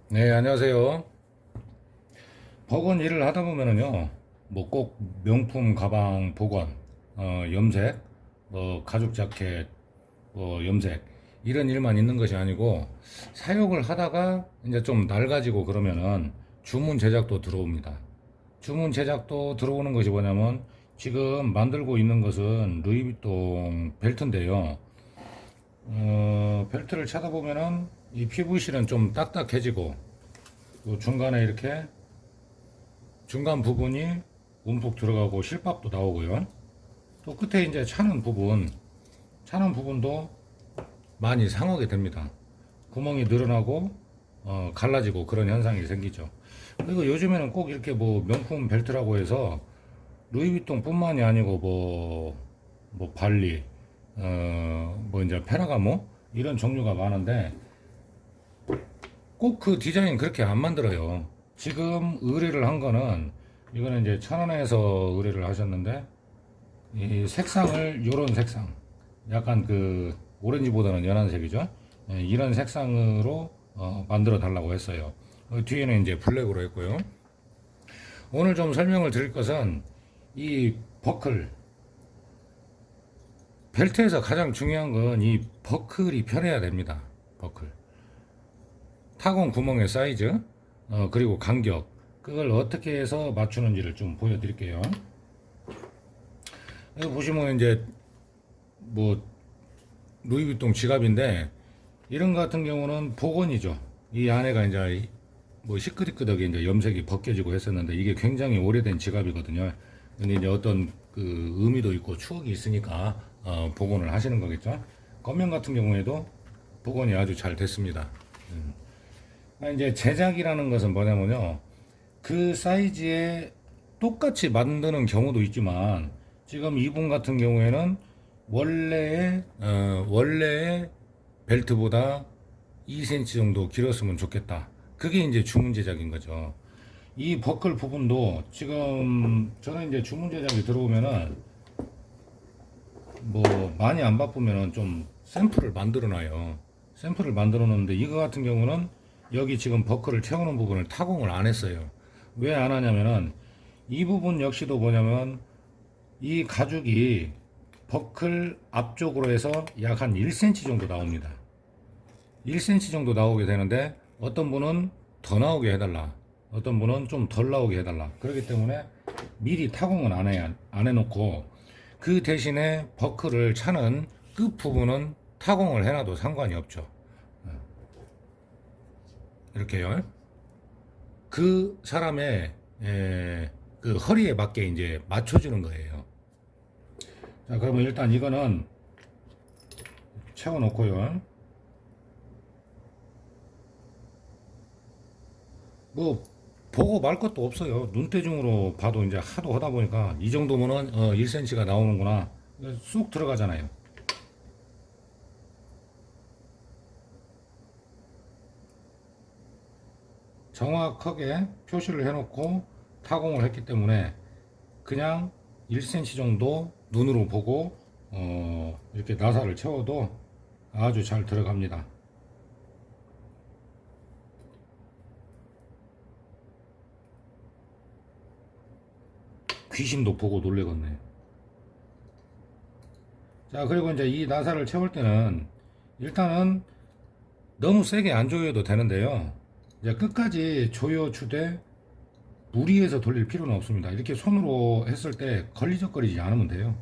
네, 안녕하세요. 복원 일을 하다 보면은요, 뭐 꼭 명품 가방 복원, 염색, 뭐 가죽 자켓, 뭐 염색, 이런 일만 있는 것이 아니고, 사육을 하다가 이제 좀 낡아지고 그러면은 주문 제작도 들어옵니다. 주문 제작도 들어오는 것이 뭐냐면, 지금 만들고 있는 것은 루이비통 벨트인데요. 벨트를 찾아보면은 이 PVC는 좀 딱딱해지고, 또 중간에 이렇게 중간 부분이 움푹 들어가고 실밥도 나오고요. 또 끝에 이제 차는 부분도 많이 상하게 됩니다. 구멍이 늘어나고 갈라지고 그런 현상이 생기죠. 그리고 요즘에는 꼭 이렇게 뭐 명품 벨트라고 해서 루이비통뿐만이 아니고 뭐 발리, 뭐 이제 페라가모 이런 종류가 많은데 꼭 그 디자인 그렇게 안 만들어요. 지금 의뢰를 한 거는 이거는 이제 천원에서 의뢰를 하셨는데 이 색상을 요런 색상 약간 그 오렌지보다는 연한 색이죠. 예, 이런 색상으로 만들어 달라고 했어요. 뒤에는 이제 블랙으로 했고요. 오늘 좀 설명을 드릴 것은 이 버클 벨트에서 가장 중요한 건 이 버클이 편해야 됩니다. 버클 타공 구멍의 사이즈, 그리고 간격, 그걸 어떻게 해서 맞추는지를 좀 보여드릴게요. 여기 보시면 이제 뭐 루이비통 지갑인데 이런 거 같은 경우는 복원이죠. 이 안에가 이제 뭐 시끄릿끄덕이 이제 염색이 벗겨지고 했었는데 이게 굉장히 오래된 지갑이거든요. 근데 이제 어떤 그 의미도 있고 추억이 있으니까 복원을 하시는 거겠죠. 겉면 같은 경우에도 복원이 아주 잘 됐습니다. 이제 제작이라는 것은 뭐냐면요. 그 사이즈에 똑같이 만드는 경우도 있지만 지금 이분 같은 경우에는 원래의 벨트보다 2cm 정도 길었으면 좋겠다. 그게 이제 주문 제작인 거죠. 이 버클 부분도 지금 저는 이제 주문 제작이 들어오면은 뭐 많이 안 바쁘면은 좀 샘플을 만들어 놔요. 샘플을 만들어 놓는데 이거 같은 경우는 여기 지금 버클을 채우는 부분을 타공을 안 했어요. 왜 안 하냐면은 이 부분 역시도 뭐냐면 이 가죽이 버클 앞쪽으로 해서 약 한 1cm 정도 나옵니다. 1cm 정도 나오게 되는데 어떤 분은 더 나오게 해달라. 어떤 분은 좀 덜 나오게 해달라. 그렇기 때문에 미리 타공은 안 해놓고 그 대신에 버클을 차는 끝 부분은 타공을 해놔도 상관이 없죠. 이렇게요. 그 사람의 그 허리에 맞게 이제 맞춰주는 거예요. 자, 그러면 일단 이거는 채워놓고요. 뭐 보고 말 것도 없어요. 눈대중으로 봐도 이제 하도 하다 보니까 이 정도면은 1cm가 나오는구나. 쑥 들어가잖아요. 정확하게 표시를 해놓고 타공을 했기 때문에 그냥 1cm 정도 눈으로 보고 이렇게 나사를 채워도 아주 잘 들어갑니다. 귀신도 보고 놀래겠네. 자, 그리고 이제 이 나사를 채울 때는 일단은 너무 세게 안 조여도 되는데요. 이제 끝까지 조여주되 무리해서 돌릴 필요는 없습니다. 이렇게 손으로 했을 때 걸리적거리지 않으면 돼요.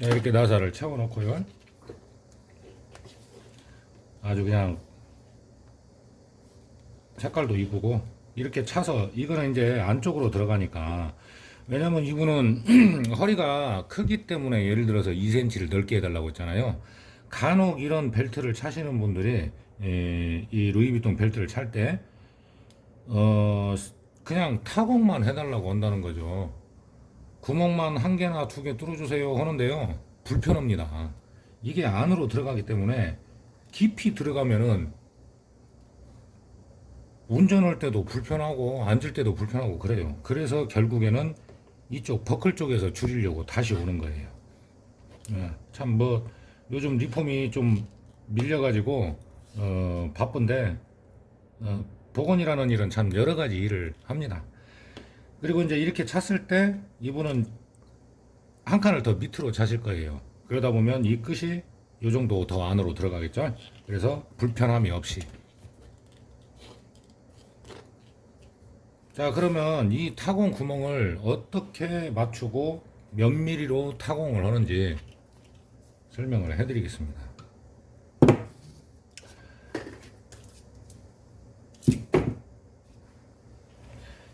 자, 이렇게 나사를 채워놓고요. 아주 그냥 색깔도 이쁘고 이렇게 차서 이거는 이제 안쪽으로 들어가니까 왜냐면 이분은 허리가 크기 때문에 예를 들어서 2cm를 넓게 해달라고 했잖아요. 간혹 이런 벨트를 차시는 분들이 이 루이비통 벨트를 찰 때 그냥 타공만 해달라고 한다는 거죠. 구멍만 한 개나 두 개 뚫어주세요 하는데요. 불편합니다. 이게 안으로 들어가기 때문에 깊이 들어가면은 운전할 때도 불편하고 앉을 때도 불편하고 그래요. 그래서 결국에는 이쪽 버클 쪽에서 줄이려고 다시 오는 거예요. 예, 참 뭐 요즘 리폼이 좀 밀려가지고 바쁜데 복원이라는 일은 참 여러 가지 일을 합니다. 그리고 이제 이렇게 찼을 때 이분은 한 칸을 더 밑으로 차실 거예요. 그러다 보면 이 끝이 이 정도 더 안으로 들어가겠죠. 그래서 불편함이 없이. 자, 그러면 이 타공 구멍을 어떻게 맞추고 몇 미리로 타공을 하는지 설명을 해드리겠습니다.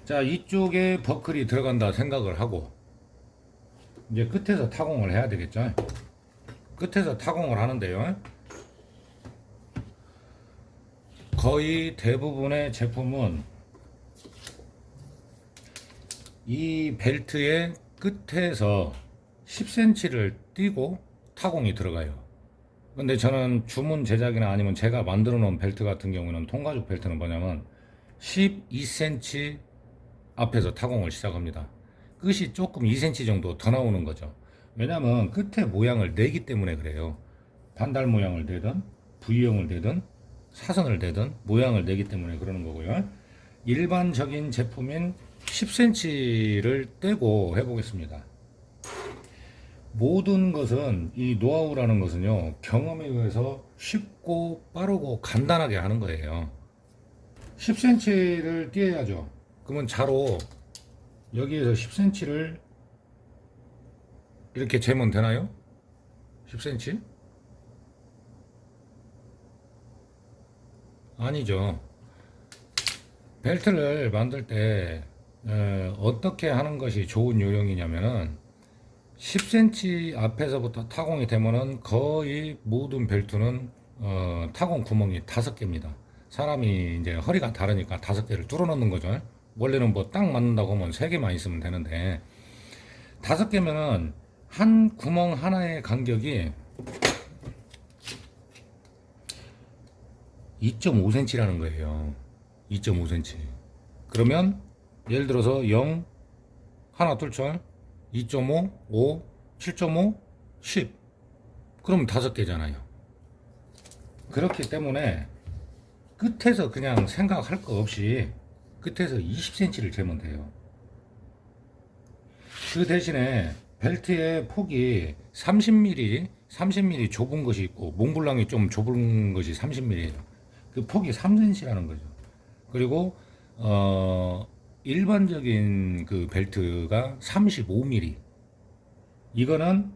자, 이쪽에 버클이 들어간다 생각을 하고 이제 끝에서 타공을 해야 되겠죠. 끝에서 타공을 하는데요, 거의 대부분의 제품은 이 벨트의 끝에서 10cm를 띄고 타공이 들어가요. 근데 저는 주문 제작이나 아니면 제가 만들어 놓은 벨트 같은 경우는 통가죽 벨트는 뭐냐면 12cm 앞에서 타공을 시작합니다. 끝이 조금 2cm 정도 더 나오는 거죠. 왜냐면 끝에 모양을 내기 때문에 그래요. 반달 모양을 내든 V형을 내든 사선을 내든 모양을 내기 때문에 그러는 거고요. 일반적인 제품인 10cm를 떼고 해보겠습니다. 모든 것은 이 노하우라는 것은요, 경험에 의해서 쉽고 빠르고 간단하게 하는 거예요. 10cm를 띄어야죠. 그러면 자로 여기에서 10cm를 이렇게 재면 되나요? 10cm? 아니죠. 벨트를 만들 때 어떻게 하는 것이 좋은 요령이냐면은 10cm 앞에서부터 타공이 되면은 거의 모든 벨트는 타공 구멍이 5개입니다. 사람이 이제 허리가 다르니까 5개를 뚫어 놓는 거죠. 원래는 뭐 딱 맞는다고 하면 3개만 있으면 되는데 5개면은 한 구멍 하나의 간격이 2.5cm라는 거예요. 2.5cm. 그러면 예를 들어서 0 하나 뚫죠. 2.5, 5, 7.5, 10. 그럼 5개잖아요. 그렇기 때문에 끝에서 그냥 생각할 거 없이 끝에서 20cm를 재면 돼요. 그 대신에 벨트의 폭이 30mm 좁은 것이 있고 몽블랑이 좀 좁은 것이 30mm예요. 그 폭이 3cm라는 거죠. 그리고 일반적인 그 벨트가 35mm. 이거는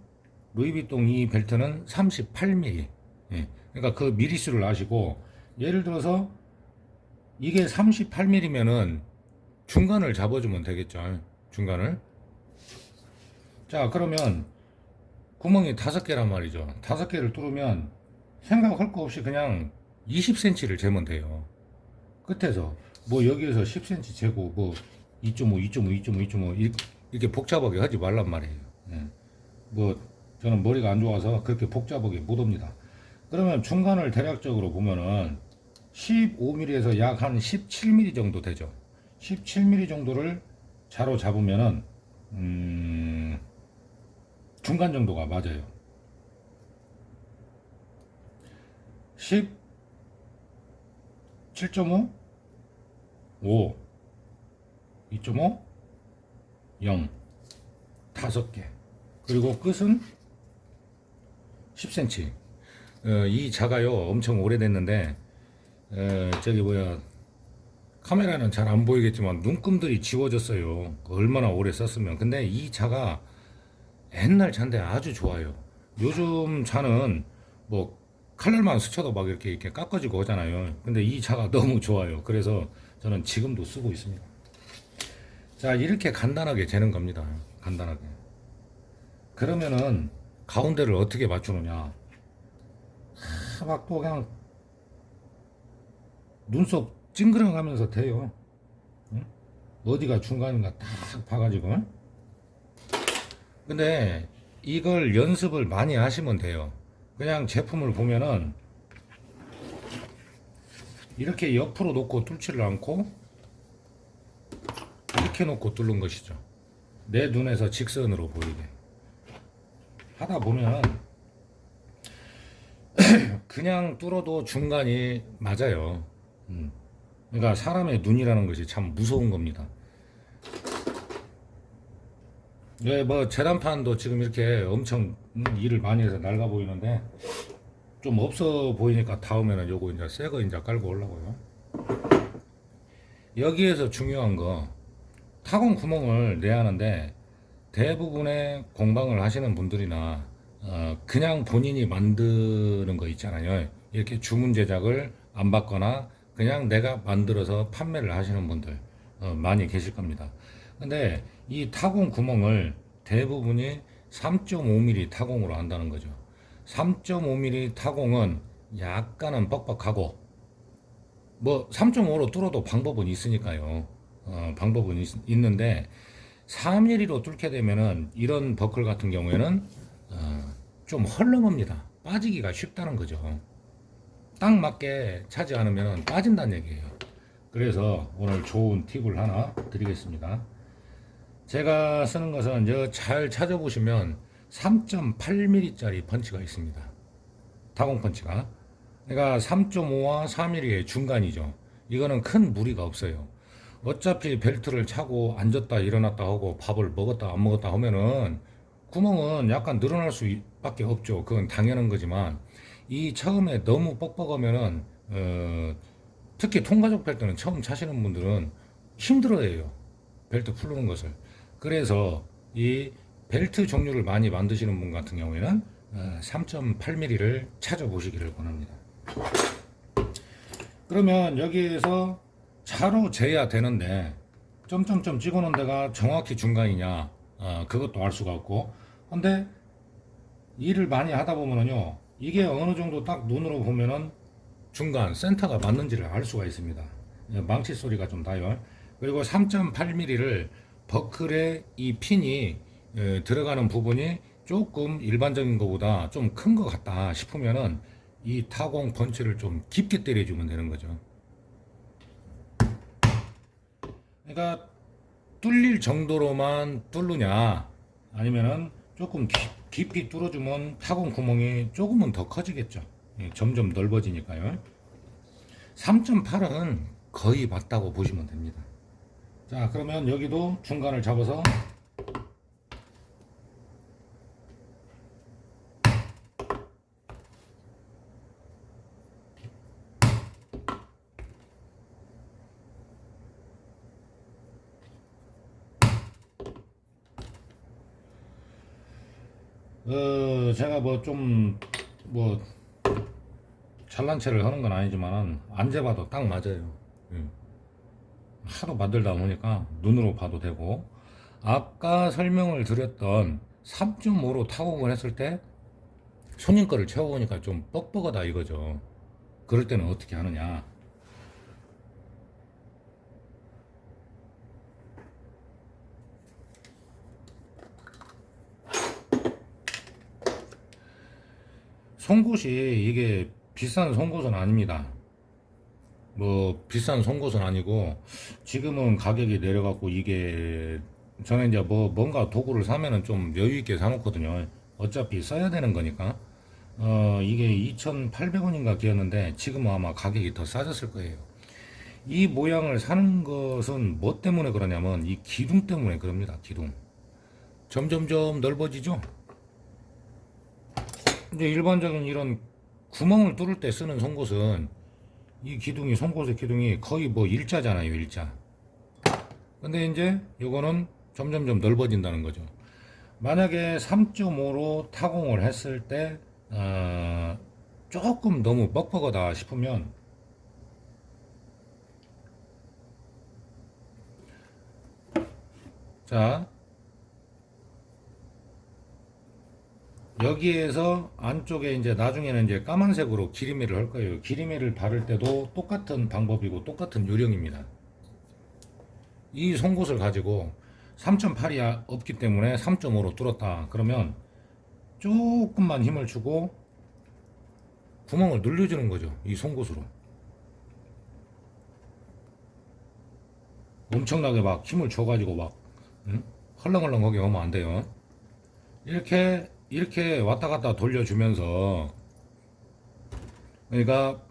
루이비통 이 벨트는 38mm. 예. 그러니까 그 미리수를 아시고, 예를 들어서 이게 38mm면은 중간을 잡아주면 되겠죠. 중간을. 자, 그러면 구멍이 5개란 말이죠. 5개를 뚫으면 생각할 거 없이 그냥 20cm를 재면 돼요. 끝에서 뭐 여기에서 10cm 재고 뭐 2.5, 2.5, 2.5, 2.5 이렇게 복잡하게 하지 말란 말이에요. 예. 뭐 저는 머리가 안 좋아서 그렇게 복잡하게 못 옵니다. 그러면 중간을 대략적으로 보면은 15mm에서 약 한 17mm 정도 되죠. 17mm 정도를 자로 잡으면은 중간 정도가 맞아요. 17.5, 5, 2.5, 0, 5개. 그리고 끝은 10cm. 이 자가요, 엄청 오래됐는데, 저기 뭐야, 카메라는 잘 안 보이겠지만 눈금들이 지워졌어요. 얼마나 오래 썼으면. 근데 이 자가 옛날 차인데 아주 좋아요. 요즘 차는 뭐 칼날만 스쳐도 막 이렇게 깎아지고 하잖아요. 근데 이 차가 너무 좋아요. 그래서 저는 지금도 쓰고 있습니다. 자, 이렇게 간단하게 재는 겁니다. 간단하게. 그러면은 가운데를 어떻게 맞추느냐. 막 또 그냥 눈썹 찡그렁하면서 돼요. 응? 어디가 중간인가 딱 봐가지고. 근데 이걸 연습을 많이 하시면 돼요. 그냥 제품을 보면은 이렇게 옆으로 놓고 뚫지를 않고 이렇게 놓고 뚫는 것이죠. 내 눈에서 직선으로 보이게 하다 보면 그냥 뚫어도 중간이 맞아요. 그러니까 사람의 눈이라는 것이 참 무서운 겁니다. 예, 뭐 재단판도 지금 이렇게 엄청 일을 많이 해서 낡아 보이는데 좀 없어 보이니까 다음에는 요거 이제 새거 이제 깔고 오려고요. 여기에서 중요한 거 타공 구멍을 내야 하는데 대부분의 공방을 하시는 분들이나 그냥 본인이 만드는 거 있잖아요. 이렇게 주문 제작을 안 받거나 그냥 내가 만들어서 판매를 하시는 분들 많이 계실 겁니다. 근데 이 타공 구멍을 대부분이 3.5mm 타공으로 한다는 거죠. 3.5mm 타공은 약간은 뻑뻑하고 뭐 3.5로 뚫어도 방법은 있으니까요. 방법은 있는데 4mm로 뚫게 되면은 이런 버클 같은 경우에는 좀 헐렁합니다. 빠지기가 쉽다는 거죠. 딱 맞게 차지 않으면 빠진다는 얘기예요. 그래서 오늘 좋은 팁을 하나 드리겠습니다. 제가 쓰는 것은 잘 찾아보시면 3.8mm 짜리 펀치가 있습니다. 타공 펀치가. 그러니까 3.5와 4mm의 중간이죠. 이거는 큰 무리가 없어요. 어차피 벨트를 차고 앉았다 일어났다 하고 밥을 먹었다 안 먹었다 하면은 구멍은 약간 늘어날 수밖에 없죠. 그건 당연한 거지만 이 처음에 너무 뻑뻑하면은 특히 통가죽 벨트는 처음 차시는 분들은 힘들어해요. 벨트 풀르는 것을. 그래서 이 벨트 종류를 많이 만드시는 분 같은 경우에는 3.8mm를 찾아보시기를 권합니다. 그러면 여기에서 차로 재야 되는데 점점점 찍어놓은 데가 정확히 중간이냐 그것도 알 수가 없고 근데 일을 많이 하다 보면은요 이게 어느 정도 딱 눈으로 보면은 중간 센터가 맞는지를 알 수가 있습니다. 망치 소리가 좀 나요. 그리고 3.8mm를 버클에 이 핀이 들어가는 부분이 조금 일반적인 것보다 좀 큰 것 같다 싶으면은 이 타공 펀치를 좀 깊게 때려주면 되는 거죠. 그러니까 뚫릴 정도로만 뚫느냐 아니면은 조금 깊이 뚫어주면 타공 구멍이 조금은 더 커지겠죠. 점점 넓어지니까요. 3.8은 거의 맞다고 보시면 됩니다. 자, 그러면 여기도 중간을 잡아서 제가 뭐 잘난 체를 하는 건 아니지만 안 재봐도 딱 맞아요. 하도 만들다 보니까 눈으로 봐도 되고 아까 설명을 드렸던 3.5로 타공을 했을 때 손님 거를 채워보니까 좀 뻑뻑하다 이거죠. 그럴 때는 어떻게 하느냐. 송곳이 이게 비싼 송곳은 아닙니다. 뭐 비싼 송곳은 아니고 지금은 가격이 내려갖고 이게 저는 이제 뭐 뭔가 도구를 사면은 좀 여유 있게 사놓거든요. 어차피 써야 되는 거니까. 이게 2,800원인가 기었는데 지금은 아마 가격이 더 싸졌을 거예요. 이 모양을 사는 것은 뭐 때문에 그러냐면 이 기둥 때문에 그럽니다. 기둥. 점점점 넓어지죠. 이제 일반적인 이런 구멍을 뚫을 때 쓰는 송곳은 이 기둥이 송곳의 기둥이 거의 뭐 일자잖아요. 일자. 근데 이제 요거는 점점점 넓어진다는 거죠. 만약에 3.5로 타공을 했을 때 조금 너무 뻑뻑하다 싶으면 자 여기에서 안쪽에 이제 나중에는 이제 까만색으로 기리미를 할 거예요. 기리미를 바를 때도 똑같은 방법이고 똑같은 요령입니다. 이 송곳을 가지고 3.8이 없기 때문에 3.5로 뚫었다. 그러면 조금만 힘을 주고 구멍을 늘려주는 거죠. 이 송곳으로. 엄청나게 막 힘을 줘가지고 막 헐렁헐렁하게 하면 안 돼요. 이렇게 왔다 갔다 돌려주면서 그러니까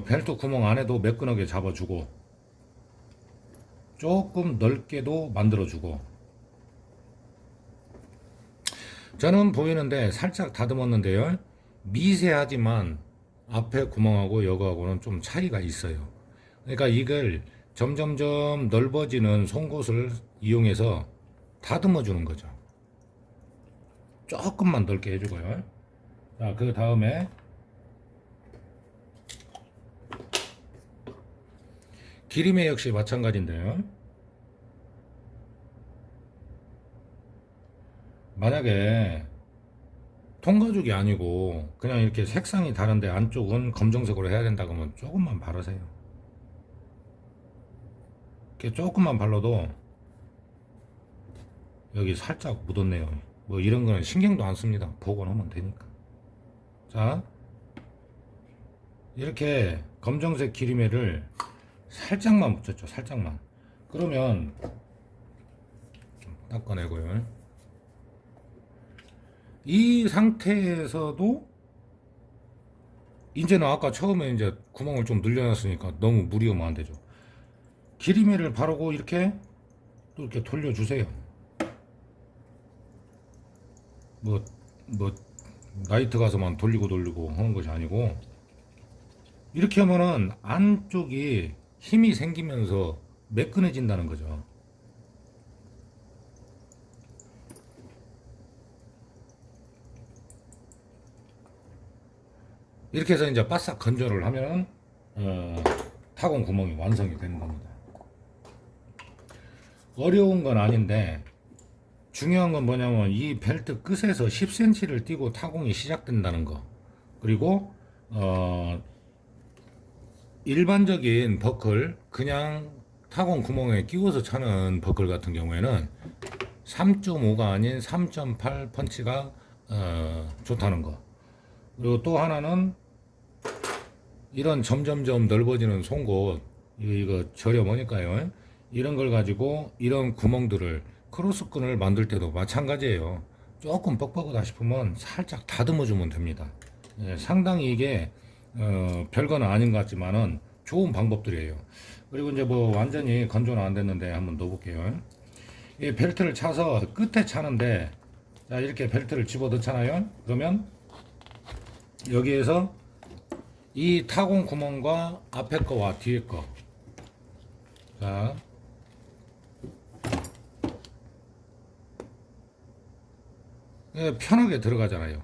벨트 구멍 안에도 매끈하게 잡아주고 조금 넓게도 만들어주고, 저는 보이는데 살짝 다듬었는데요. 미세하지만 앞에 구멍하고 여거하고는 좀 차이가 있어요. 그러니까 이걸 점점점 넓어지는 송곳을 이용해서 다듬어 주는 거죠. 조금만 넓게 해주고요. 자, 그 다음에 기림에 역시 마찬가지인데요. 만약에 통가죽이 아니고 그냥 이렇게 색상이 다른데 안쪽은 검정색으로 해야 된다 그러면 조금만 바르세요. 이렇게 조금만 발라도 여기 살짝 묻었네요. 뭐 이런 거는 신경도 안 씁니다. 보고 나면 되니까. 자, 이렇게 검정색 기리매를 살짝만 묻혔죠. 살짝만. 그러면 좀 닦아내고요. 이 상태에서도 이제는 아까 처음에 이제 구멍을 좀 늘려놨으니까 너무 무리 오면 안 되죠. 기리매를 바르고 이렇게 또 이렇게 돌려주세요. 뭐 나이트 가서만 돌리고 하는 것이 아니고, 이렇게 하면은 안쪽이 힘이 생기면서 매끈해진다는 거죠. 이렇게 해서 이제 바싹 건조를 하면 타공 구멍이 완성이 되는 겁니다. 어려운 건 아닌데 중요한 건 뭐냐면 이 벨트 끝에서 10cm를 띄고 타공이 시작된다는 거. 그리고 일반적인 버클, 그냥 타공 구멍에 끼워서 차는 버클 같은 경우에는 3.5가 아닌 3.8 펀치가 좋다는 거. 그리고 또 하나는 이런 점점점 넓어지는 송곳, 이거 저렴하니까요. 이런 걸 가지고 이런 구멍들을, 크로스끈을 만들 때도 마찬가지예요. 조금 뻑뻑하다 싶으면 살짝 다듬어 주면 됩니다. 예, 상당히 이게 별거는 아닌 것 같지만은 좋은 방법들이에요. 그리고 이제 뭐 완전히 건조는 안 됐는데 한번 넣어볼게요. 이 벨트를 차서 끝에 차는데, 자, 이렇게 벨트를 집어 넣잖아요. 그러면 여기에서 이 타공 구멍과 앞에 거와 뒤에 거, 자, 편하게 들어가잖아요.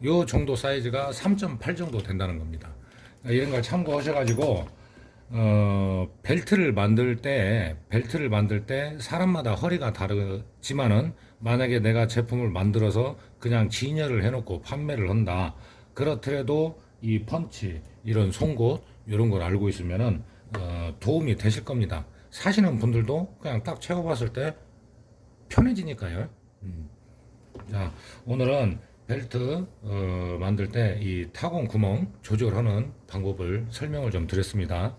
요 정도 사이즈가 3.8 정도 된다는 겁니다. 이런 걸 참고하셔가지고 벨트를 만들 때 사람마다 허리가 다르지만은, 만약에 내가 제품을 만들어서 그냥 진열을 해놓고 판매를 한다 그렇더라도 이 펀치, 이런 송곳, 이런 걸 알고 있으면은 도움이 되실 겁니다. 사시는 분들도 그냥 딱 채워봤을 때 편해지니까요. 자, 오늘은 벨트 만들 때 이 타공 구멍 조절하는 방법을 설명을 좀 드렸습니다.